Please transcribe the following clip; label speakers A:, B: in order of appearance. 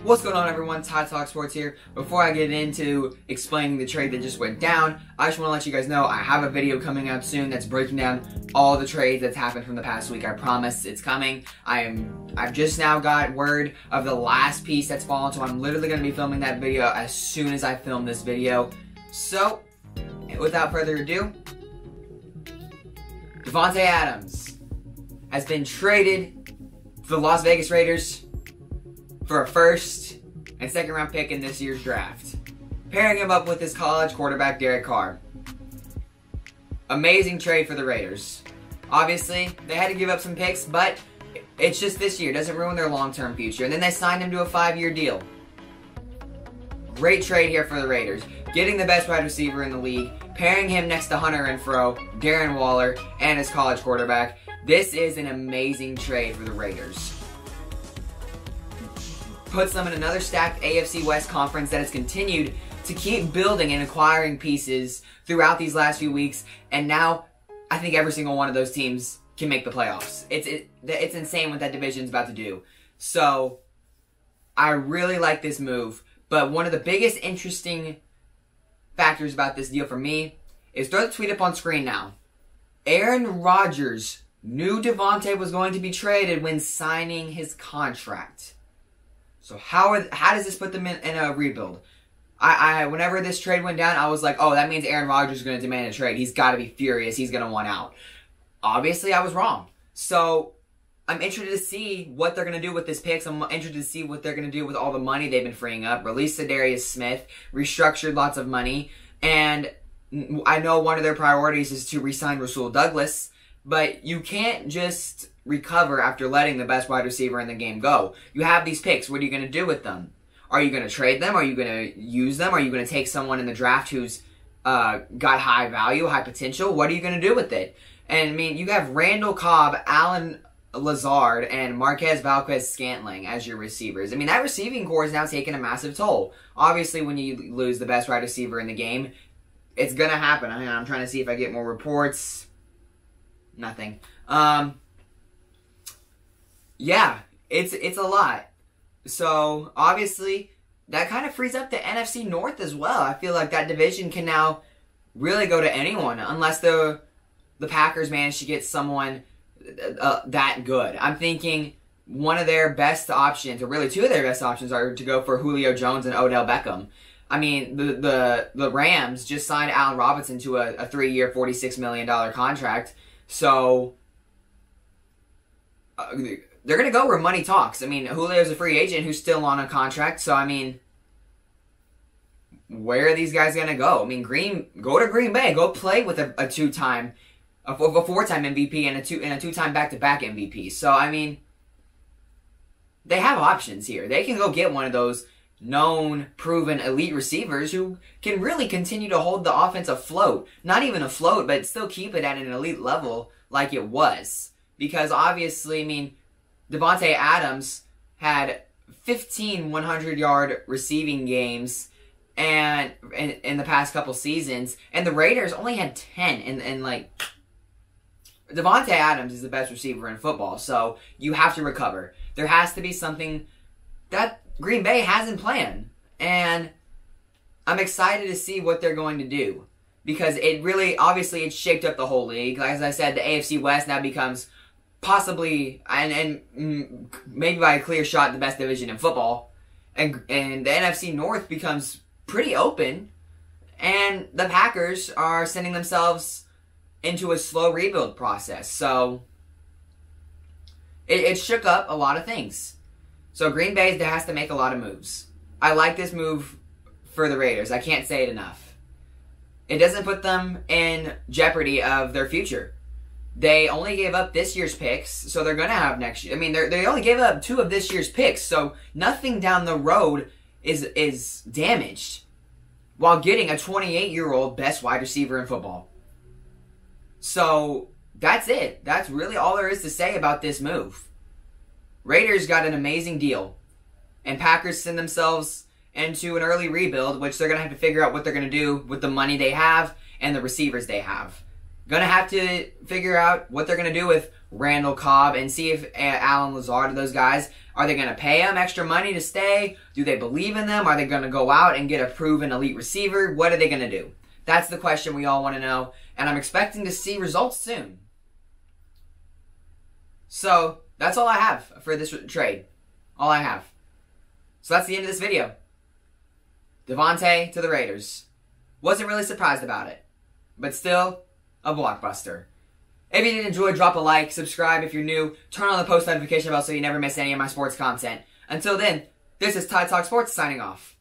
A: What's going on, everyone? tytalkssports here. Before I get into explaining the trade that just went down, I just want to let you guys know I have a video coming out soon that's breaking down all the trades that's happened from the past week. I promise it's coming. I've just now got word of the last piece that's fallen, so I'm literally going to be filming that video as soon as I film this video. So, without further ado, Davante Adams has been traded to the Las Vegas Raiders for a first and second round pick in this year's draft, pairing him up with his college quarterback Derek Carr. Amazing trade for the Raiders. Obviously, they had to give up some picks, but it's just this year. It doesn't ruin their long-term future. And then they signed him to a 5-year deal. Great trade here for the Raiders. Getting the best wide receiver in the league, pairing him next to Hunter Renfrow, Darren Waller, and his college quarterback. This is an amazing trade for the Raiders. Puts them in another stacked AFC West conference that has continued to keep building and acquiring pieces throughout these last few weeks, and now I think every single one of those teams can make the playoffs. It's insane what that division's about to do. So I really like this move, but one of the biggest interesting factors about this deal for me is, throw the tweet up on screen now. Aaron Rodgers knew Davante was going to be traded when signing his contract. So how does this put them in a rebuild? Whenever this trade went down, I was like, oh, that means Aaron Rodgers is going to demand a trade. He's got to be furious. He's going to want out. Obviously, I was wrong. So I'm interested to see what they're going to do with this picks. I'm interested to see what they're going to do with all the money they've been freeing up. Released Darius Smith, restructured lots of money, and I know one of their priorities is to re-sign Rasul Douglas, but you can't just recover after letting the best wide receiver in the game go. You have these picks. What are you going to do with them? Are you going to trade them? Are you going to use them? Are you going to take someone in the draft who's got high value, high potential? What are you going to do with it? And, I mean, you have Randall Cobb, Allen Lazard, and Marquez Valquez-Scantling as your receivers. I mean, that receiving core is now taking a massive toll. Obviously, when you lose the best wide receiver in the game, it's going to happen. I mean, I'm trying to see if I get more reports. Nothing. Yeah, it's a lot. So, obviously, that kind of frees up the NFC North as well. I feel like that division can now really go to anyone, unless the Packers manage to get someone that good. I'm thinking one of their best options, or really two of their best options, are to go for Julio Jones and Odell Beckham. I mean, the Rams just signed Allen Robinson to a 3-year, $46 million contract. So they're going to go where money talks. I mean, Julio's a free agent who's still on a contract. So, I mean, where are these guys going to go? I mean, go to Green Bay. Go play with a four-time MVP and a two-time back-to-back MVP. So, I mean, they have options here. They can go get one of those known, proven, elite receivers who can really continue to hold the offense afloat. Not even afloat, but still keep it at an elite level like it was. Because, obviously, I mean, Davante Adams had 15 100-yard receiving games and in the past couple seasons, and the Raiders only had 10. And like, Davante Adams is the best receiver in football, so you have to recover. There has to be something that Green Bay hasn't planned, and I'm excited to see what they're going to do, because it really, obviously, it's shaped up the whole league. Like, as I said, the AFC West now becomes possibly, and maybe by a clear shot, the best division in football. And the NFC North becomes pretty open. And the Packers are sending themselves into a slow rebuild process. So, it shook up a lot of things. So, Green Bay has to make a lot of moves. I like this move for the Raiders. I can't say it enough. It doesn't put them in jeopardy of their future. They only gave up this year's picks, so they're going to have next year. I mean, they only gave up 2 of this year's picks, so nothing down the road is damaged, while getting a 28-year-old best wide receiver in football. So, that's it. That's really all there is to say about this move. Raiders got an amazing deal, and Packers send themselves into an early rebuild, which they're going to have to figure out what they're going to do with the money they have and the receivers they have. Gonna have to figure out what they're gonna do with Randall Cobb and see if Alan Lazard and those guys, are they gonna pay them extra money to stay? Do they believe in them? Are they gonna go out and get a proven elite receiver? What are they gonna do? That's the question we all want to know, and I'm expecting to see results soon. So, that's all I have for this trade. All I have. So that's the end of this video. Davante to the Raiders. Wasn't really surprised about it, but still a blockbuster. If you did enjoy, drop a like, subscribe if you're new, turn on the post notification bell so you never miss any of my sports content. Until then, this is Ty Talk Sports signing off.